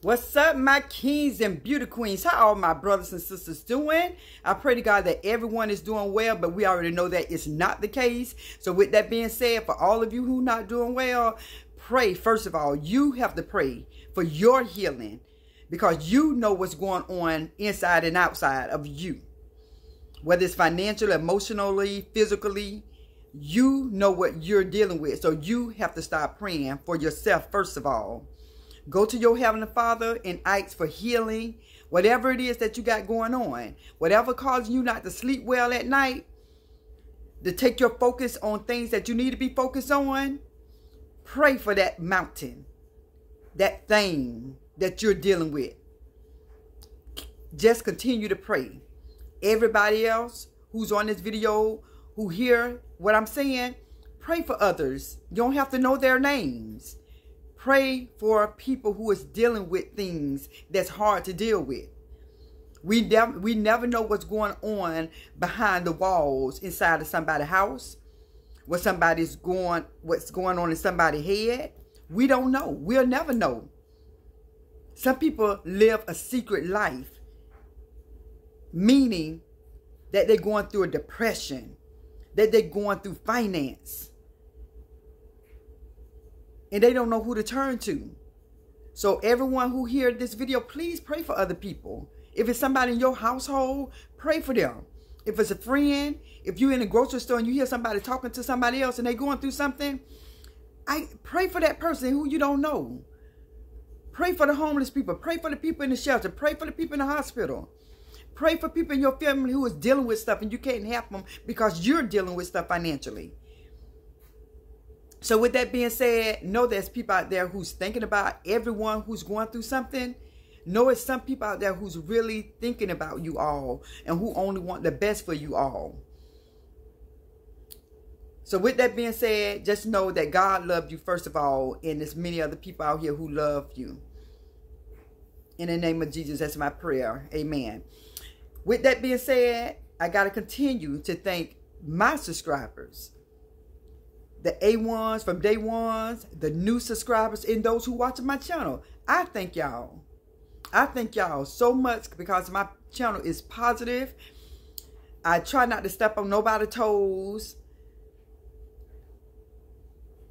What's up, my kings and beauty queens? How are my brothers and sisters doing? I pray to God that everyone is doing well, but we already know that it's not the case. So with that being said, for all of you who not doing well, pray. First of all, you have to pray for your healing because you know what's going on inside and outside of you. Whether it's financially, emotionally, physically, you know what you're dealing with. So you have to start praying for yourself first of all. Go to your Heavenly Father and ask for healing. Whatever it is that you got going on. Whatever causes you not to sleep well at night. To take your focus on things that you need to be focused on. Pray for that mountain. That thing that you're dealing with. Just continue to pray. Everybody else who's on this video, who hear what I'm saying, pray for others. You don't have to know their names. Pray for people who is dealing with things that's hard to deal with. We never know what's going on behind the walls inside of somebody's house. What's going on in somebody's head. We don't know. We'll never know. Some people live a secret life. Meaning that they're going through a depression. That they're going through finance. And they don't know who to turn to. So everyone who hears this video, please pray for other people. If it's somebody in your household, pray for them. If it's a friend, if you're in a grocery store and you hear somebody talking to somebody else and they're going through something, pray for that person who you don't know. Pray for the homeless people. Pray for the people in the shelter. Pray for the people in the hospital. Pray for people in your family who is dealing with stuff and you can't help them because you're dealing with stuff financially. So with that being said, know there's people out there who's thinking about everyone who's going through something. Know it's some people out there who's really thinking about you all and who only want the best for you all. So with that being said, just know that God loved you first of all, and there's many other people out here who love you. In the name of Jesus, that's my prayer. Amen. With that being said, I got to continue to thank my subscribers. The A1s from day ones, the new subscribers, and those who watch my channel. I thank y'all. I thank y'all so much because my channel is positive. I try not to step on nobody's toes.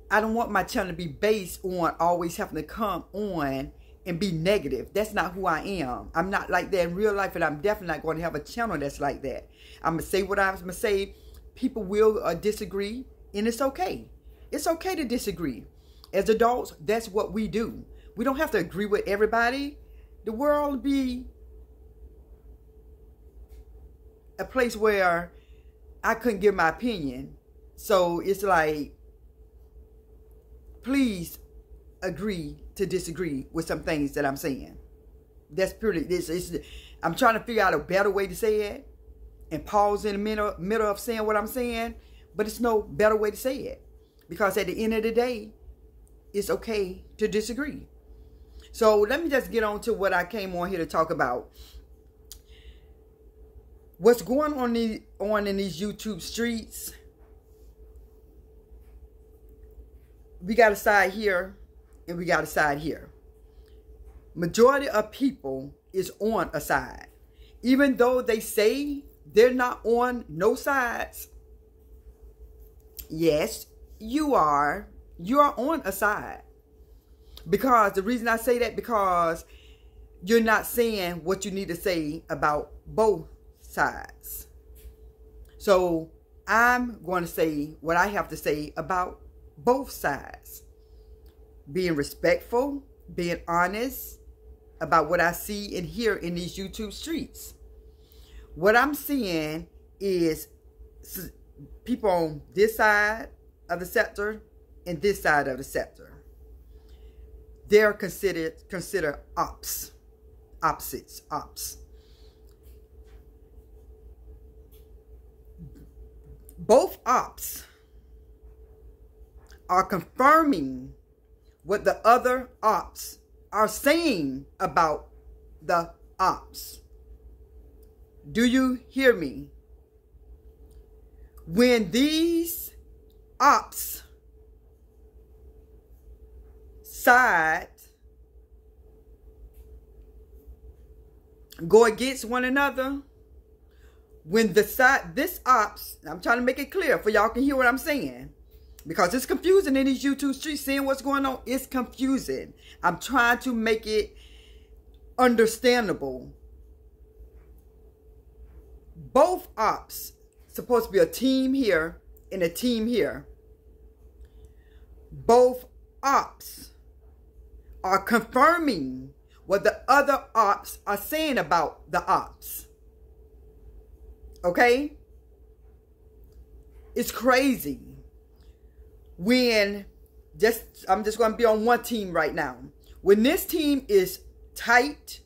I don't want my channel to be based on always having to come on and be negative. That's not who I am. I'm not like that in real life, and I'm definitely not going to have a channel that's like that. I'm going to say what I'm going to say. People will disagree. And it's okay. It's okay to disagree. As adults, that's what we do. We don't have to agree with everybody. The world will be a place where I couldn't give my opinion. So it's like, please agree to disagree with some things that I'm saying. That's purely this. I'm trying to figure out a better way to say it and pause in the middle of saying what I'm saying. But it's no better way to say it. Because at the end of the day, it's okay to disagree. So let me just get on to what I came on here to talk about. What's going on in these YouTube streets. We got a side here and we got a side here. Majority of people is on a side. Even though they say they're not on no sides. Yes, you are. You are on a side. Because the reason I say that, because you're not saying what you need to say about both sides. So I'm going to say what I have to say about both sides. Being respectful, being honest about what I see and hear in these YouTube streets. What I'm seeing is people on this side of the scepter and this side of the scepter. They're considered opposites. Both ops are confirming what the other ops are saying about the ops. Do you hear me? When these ops side go against one another, when this ops, I'm trying to make it clear for y'all can hear what I'm saying, because it's confusing in these YouTube streets, seeing what's going on. It's confusing. I'm trying to make it understandable. Both ops supposed to be a team here and a team here. Both ops are confirming what the other ops are saying about the ops. Okay? It's crazy. When I'm just going to be on one team right now. When this team is tight,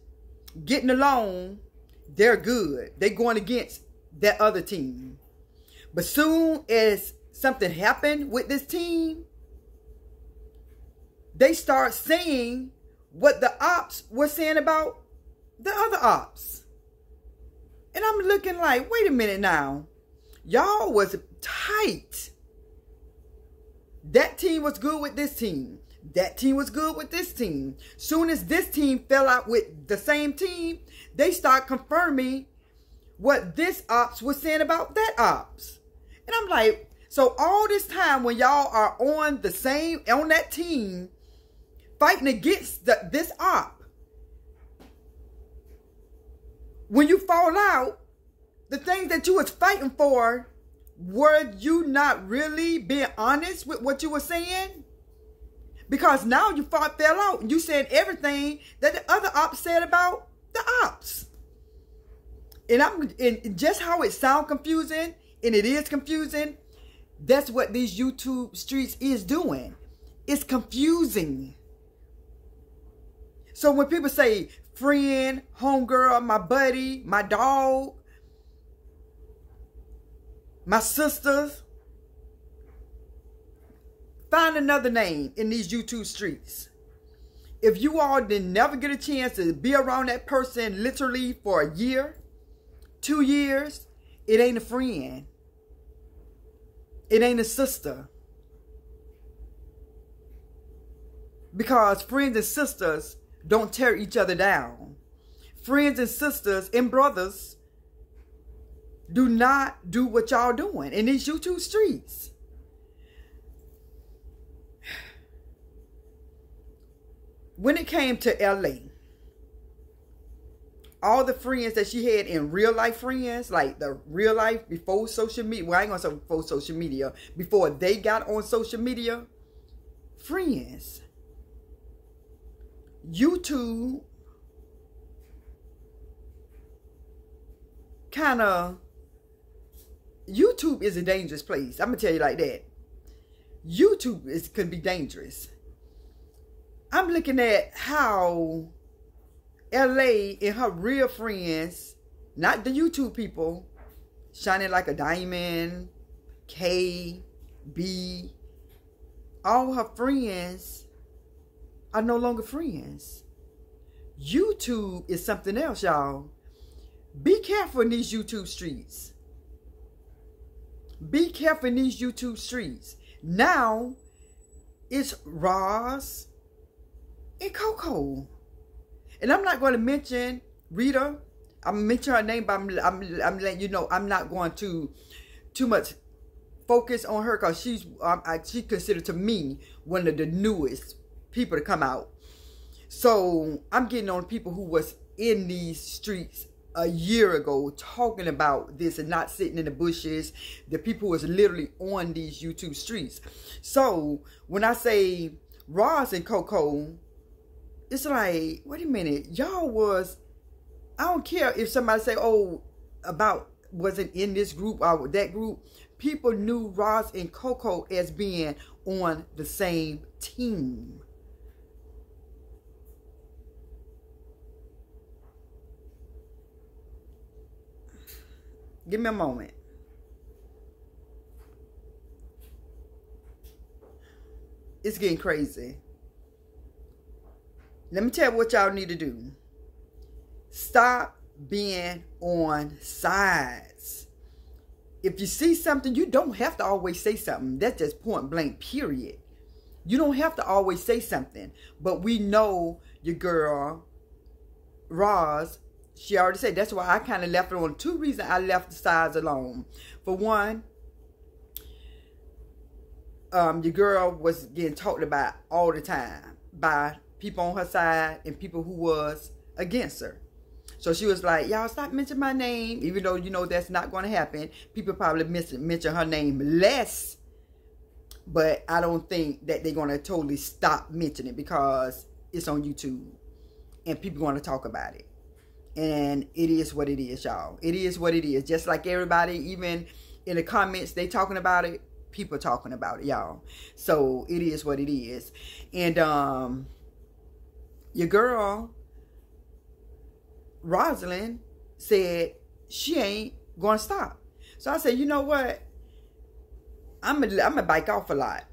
getting along, they're good. They're going against that other team. But soon as something happened with this team, they start saying what the ops were saying about the other ops. And I'm looking like, wait a minute now. Y'all was tight. That team was good with this team. That team was good with this team. Soon as this team fell out with the same team, they start confirming what this ops was saying about that ops. And I'm like, so all this time when y'all are on that team, fighting against this op, when you fall out, the things that you was fighting for, were you not really being honest with what you were saying? Because now you fell out and you said everything that the other ops said about the ops. And just how it sounds confusing, and it is confusing, that's what these YouTube streets is doing. It's confusing. So when people say friend, homegirl, my buddy, my dog, my sisters, find another name in these YouTube streets. If you all did never get a chance to be around that person literally for a year, 2 years, it ain't a friend. It ain't a sister. Because friends and sisters don't tear each other down. Friends and sisters and brothers do not do what y'all doing in these YouTube streets. When it came to LA, all the friends that she had in real life friends, like the real life before social media, well, I ain't gonna say before social media, before they got on social media, friends. YouTube YouTube is a dangerous place. I'm gonna tell you like that. YouTube can be dangerous. I'm looking at how LA and her real friends, not the YouTube people, shining like a diamond, K, B, all her friends are no longer friends. YouTube is something else, y'all. Be careful in these YouTube streets. Be careful in these YouTube streets. Now, it's Roz and Coco. And I'm not going to mention Rita. I'm going to mention her name, but I'm letting you know I'm not going to too much focus on her, because she's considered to me one of the newest people to come out. So I'm getting on people who was in these streets a year ago talking about this and not sitting in the bushes. The people who was literally on these YouTube streets. So when I say Roz and Coco, it's like, wait a minute, y'all was, I don't care if somebody say, oh, about wasn't in this group or that group. People knew Roz and Coco as being on the same team. Give me a moment. It's getting crazy. Let me tell you what y'all need to do. Stop being on sides. If you see something, you don't have to always say something. That's just point blank, period. You don't have to always say something. But we know your girl, Roz, she already said. That's why I kind of left it on. Two reasons I left the sides alone. For one, your girl was getting talked about all the time by people on her side and people who was against her. So she was like, y'all stop mentioning my name, even though you know that's not going to happen. People probably mention her name less, but I don't think that they're going to totally stop mentioning it because it's on YouTube and people going to talk about it. And it is what it is, y'all. It is what it is. Just like everybody, even in the comments, they talking about it. People talking about it, y'all. So it is what it is. And your girl Rosalind said she ain't gonna stop. So I said, you know what? I'm gonna bike off a lot.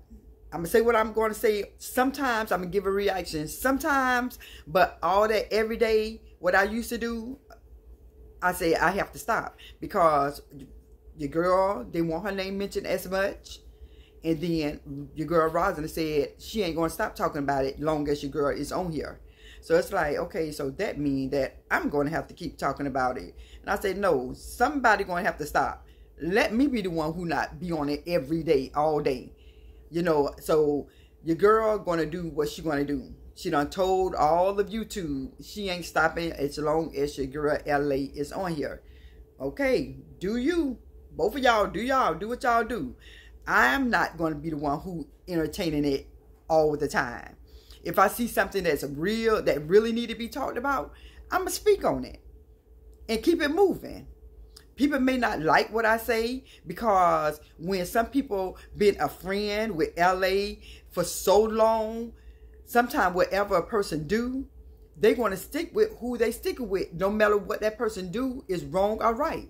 I'm gonna say what I'm gonna say. Sometimes I'm gonna give a reaction. Sometimes, but all that every day, what I used to do, I say I have to stop because your girl didn't want her name mentioned as much. And then your girl Rosalind said she ain't gonna stop talking about it long as your girl is on here. So it's like, okay, so that means that I'm going to have to keep talking about it. And I said, no, somebody going to have to stop. Let me be the one who not be on it every day, all day. You know, so your girl going to do what she going to do. She done told all of YouTube she ain't stopping as long as your girl LA is on here. Okay, do you. Both of y'all, do what y'all do. I'm not going to be the one who entertaining it all the time. If I see something that's real, that really need to be talked about, I'm going to speak on it and keep it moving. People may not like what I say because when some people been a friend with LA for so long, sometimes whatever a person do, they're going to stick with who they stick with, no matter what that person do is wrong or right.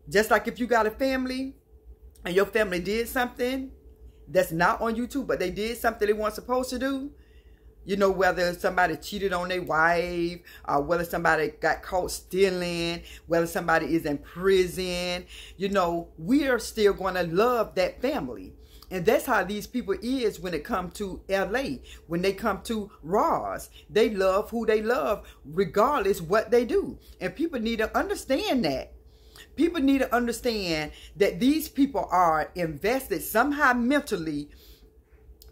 Just like if you got a family and your family did something that's not on YouTube, but they did something they weren't supposed to do. You know, whether somebody cheated on their wife, or whether somebody got caught stealing, whether somebody is in prison. You know, we are still going to love that family. And that's how these people is when it comes to LA. When they come to Ross, they love who they love, regardless what they do. And people need to understand that. People need to understand that these people are invested somehow mentally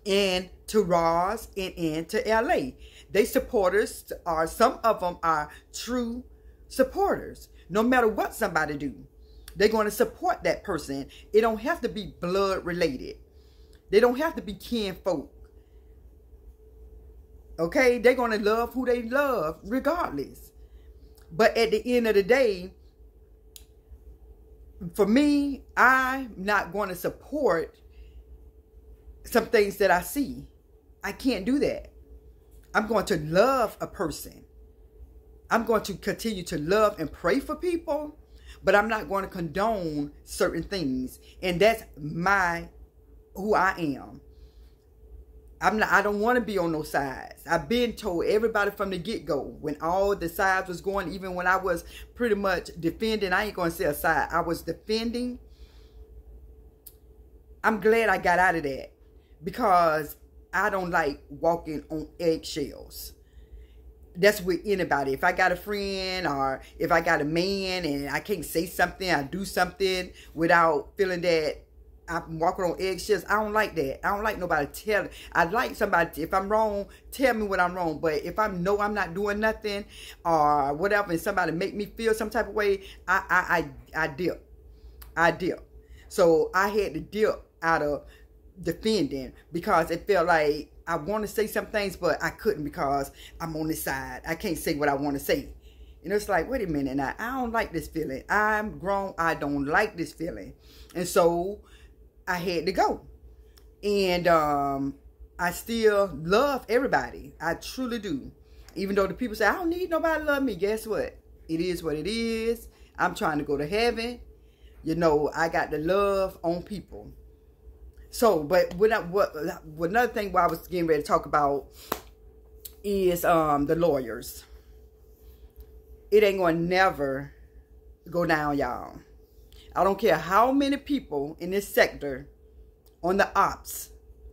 into Ross and into LA. They supporters are, some of them are true supporters. No matter what somebody do, they're going to support that person. It don't have to be blood related. They don't have to be kinfolk. Okay? They're going to love who they love regardless. But at the end of the day, for me, I'm not going to support some things that I see. I can't do that. I'm going to love a person. I'm going to continue to love and pray for people, but I'm not going to condone certain things. And that's who I am. I don't want to be on those sides. I've been told everybody from the get-go, when all the sides was going, even when I was pretty much defending, I ain't going to say a side, I was defending. I'm glad I got out of that because I don't like walking on eggshells. That's with anybody. If I got a friend or if I got a man and I can't say something, I do something without feeling that I'm walking on eggshells. I don't like that. I don't like nobody telling. I like somebody, if I'm wrong, tell me what I'm wrong. But if I know I'm not doing nothing or whatever, and somebody make me feel some type of way, I dip. I dip. So I had to dip out of defending because it felt like I want to say some things, but I couldn't because I'm on this side. I can't say what I want to say. And it's like, wait a minute now. I don't like this feeling. I'm grown. I don't like this feeling. And so I had to go. And I still love everybody. I truly do. Even though the people say, I don't need nobody to love me. Guess what? It is what it is. I'm trying to go to heaven. You know, I got the love on people. So, but another thing what I was getting ready to talk about is the lawyers. It ain't going to never go down, y'all. I don't care how many people in this sector, on the ops,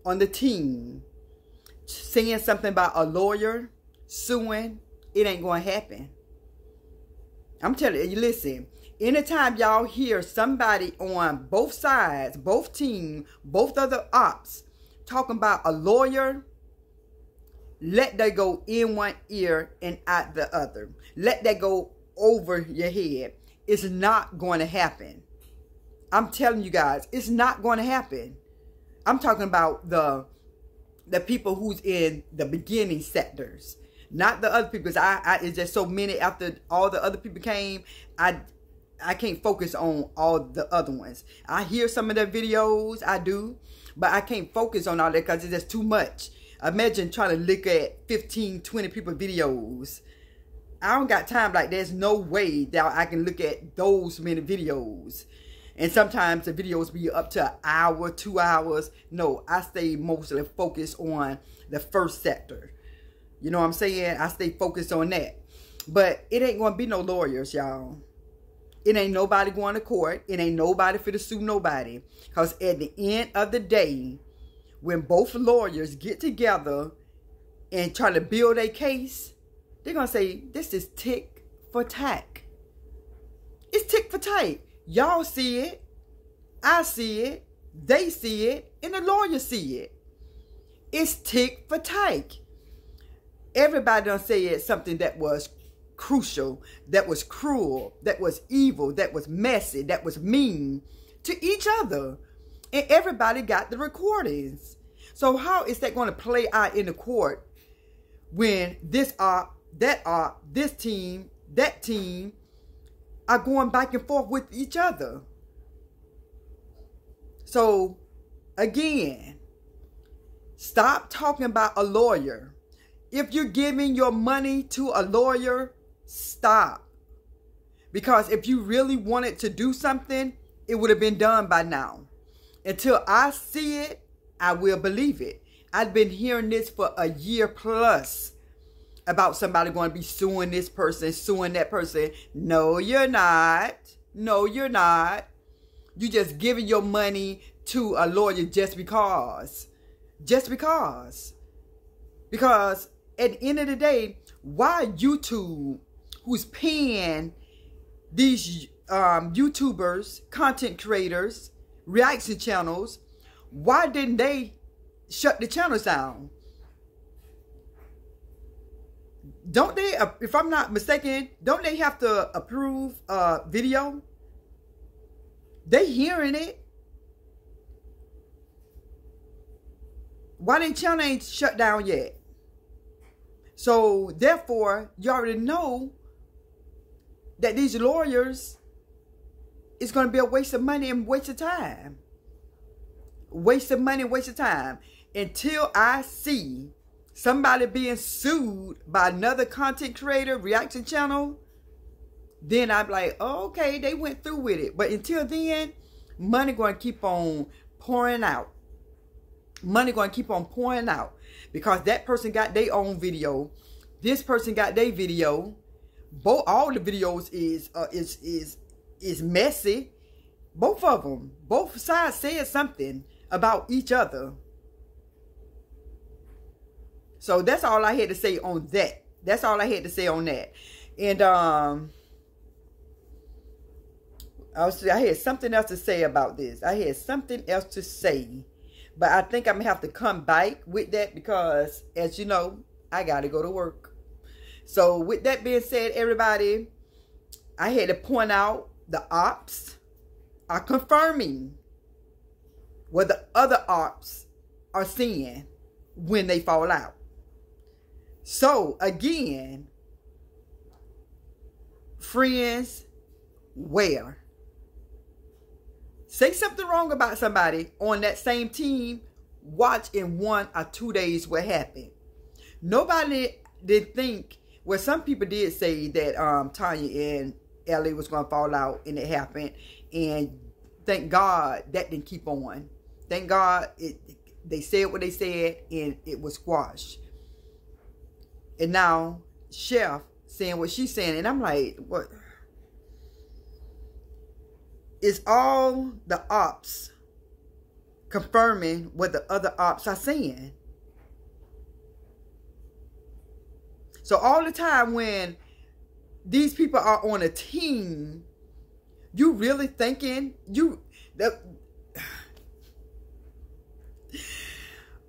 on the team, saying something about a lawyer suing, it ain't going to happen. I'm telling you, listen, anytime y'all hear somebody on both sides, both team, both other ops, talking about a lawyer, let that go in one ear and out the other. Let that go over your head. It's not going to happen. I'm telling you guys, it's not going to happen. I'm talking about the people who's in the beginning sectors. Not the other people, because it's just so many after all the other people came. I can't focus on all the other ones. I hear some of their videos, I do, but I can't focus on all that because it's just too much. Imagine trying to look at 15, 20 people videos. I don't got time. Like, there's no way that I can look at those many videos. And sometimes the videos be up to an hour, 2 hours. No, I stay mostly focused on the first sector. You know what I'm saying? I stay focused on that. But it ain't going to be no lawyers, y'all. It ain't nobody going to court. It ain't nobody for to sue nobody. Because at the end of the day, when both lawyers get together and try to build a case, they're going to say, this is tick for tack. It's tick for tack. Y'all see it. I see it. They see it. And the lawyers see it. It's tick for tack. Everybody done said something that was crucial, that was cruel, that was evil, that was messy, that was mean to each other. And everybody got the recordings. So how is that going to play out in the court when this op, that op, this team, that team are going back and forth with each other? So, again, stop talking about a lawyer. If you're giving your money to a lawyer, stop. Because if you really wanted to do something, it would have been done by now. Until I see it, I will believe it. I've been hearing this for a year plus about somebody going to be suing this person, suing that person. No, you're not. No, you're not. You just giving your money to a lawyer just because. Just because. Because at the end of the day, why YouTube, who's paying these YouTubers, content creators, reaction channels, why didn't they shut the channels down? Don't they, if I'm not mistaken, don't they have to approve video? They hearing it. Why their channel ain't shut down yet? So, therefore, you already know that these lawyers is going to be a waste of money and waste of time. Waste of money, waste of time. Until I see somebody being sued by another content creator, reaction channel, then I'm like, oh, okay, they went through with it. But until then, money going to keep on pouring out. Money going to keep on pouring out. Because that person got their own video. This person got their video. All the videos is messy. Both of them. Both sides said something about each other. So that's all I had to say on that. That's all I had to say on that. And I had something else to say about this. I had something else to say. But I think I'm going to have to come back with that because, as you know, I got to go to work. So, with that being said, everybody, I had to point out the ops are confirming what the other ops are seeing when they fall out. So, again, friends, where? Say something wrong about somebody on that same team, watch in 1 or 2 days what happened. Nobody did think, well, some people did say that Tanya and Ellie was going to fall out, and it happened. And thank God that didn't keep on. Thank God they said what they said, and it was squashed. And now, Chef saying what she's saying, and I'm like, what? It's all the ops confirming what the other ops are saying. So all the time when these people are on a team, you really thinking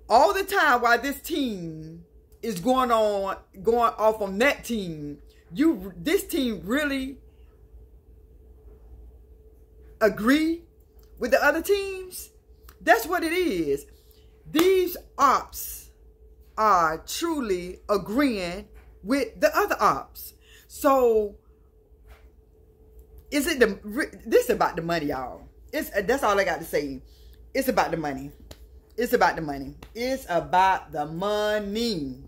all the time while this team is going off on that team, this team really agree with the other teams? That's what it is. These ops are truly agreeing with the other ops. So this is about the money, y'all. That's all I got to say. It's about the money. It's about the money. It's about the money.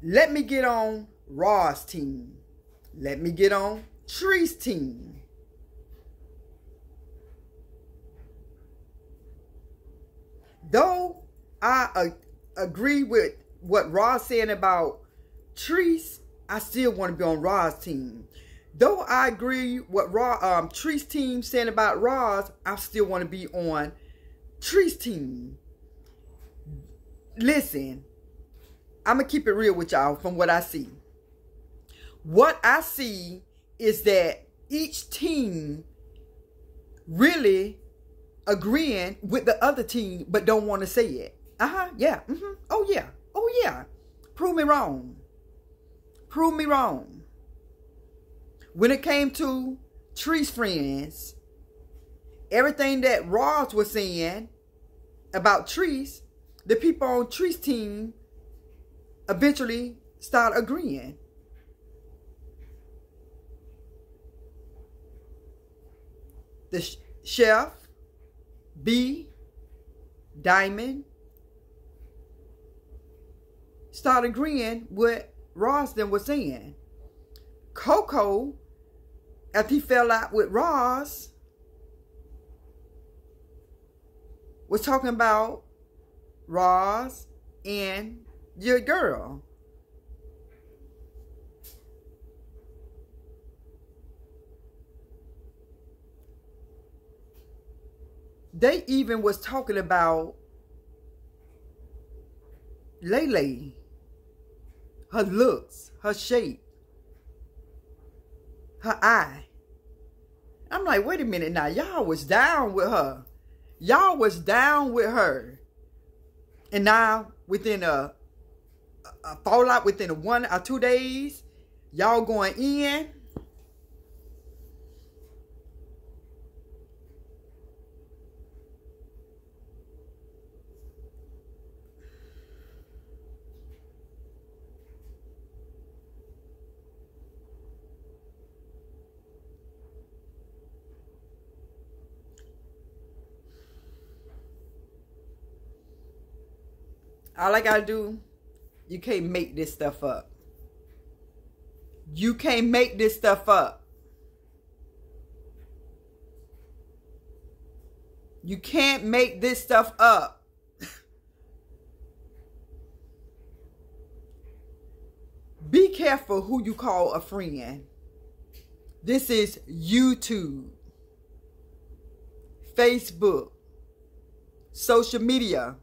Let me get on Raw's team. Let me get on Tree's team. Though I agree with what Raw's saying about Treese, I still want to be on Raw's team. Though I agree what Tree's team saying about Raw's, I still want to be on Tree's team. Listen, I'm going to keep it real with y'all from what I see. What I see is that each team really agreeing with the other team, but don't want to say it. Yeah. Oh, yeah. Oh, yeah. Prove me wrong. Prove me wrong. When it came to Tree's friends, everything that Ross was saying about Tree's, the people on Tree's team eventually start agreeing. The chef, B, Diamond, start agreeing with Ross then was saying. Coco, after he fell out with Ross, was talking about Ross and your girl. They even was talking about Lele, her looks, her shape, her eye. I'm like, wait a minute now. Y'all was down with her. Y'all was down with her. And now, within a fallout, within a 1 or 2 days, y'all going in. All I gotta do, you can't make this stuff up. You can't make this stuff up. You can't make this stuff up. Be careful who you call a friend. This is YouTube, Facebook, social media.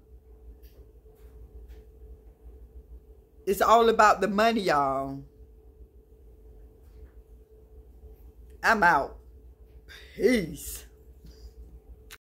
It's all about the money, y'all. I'm out. Peace.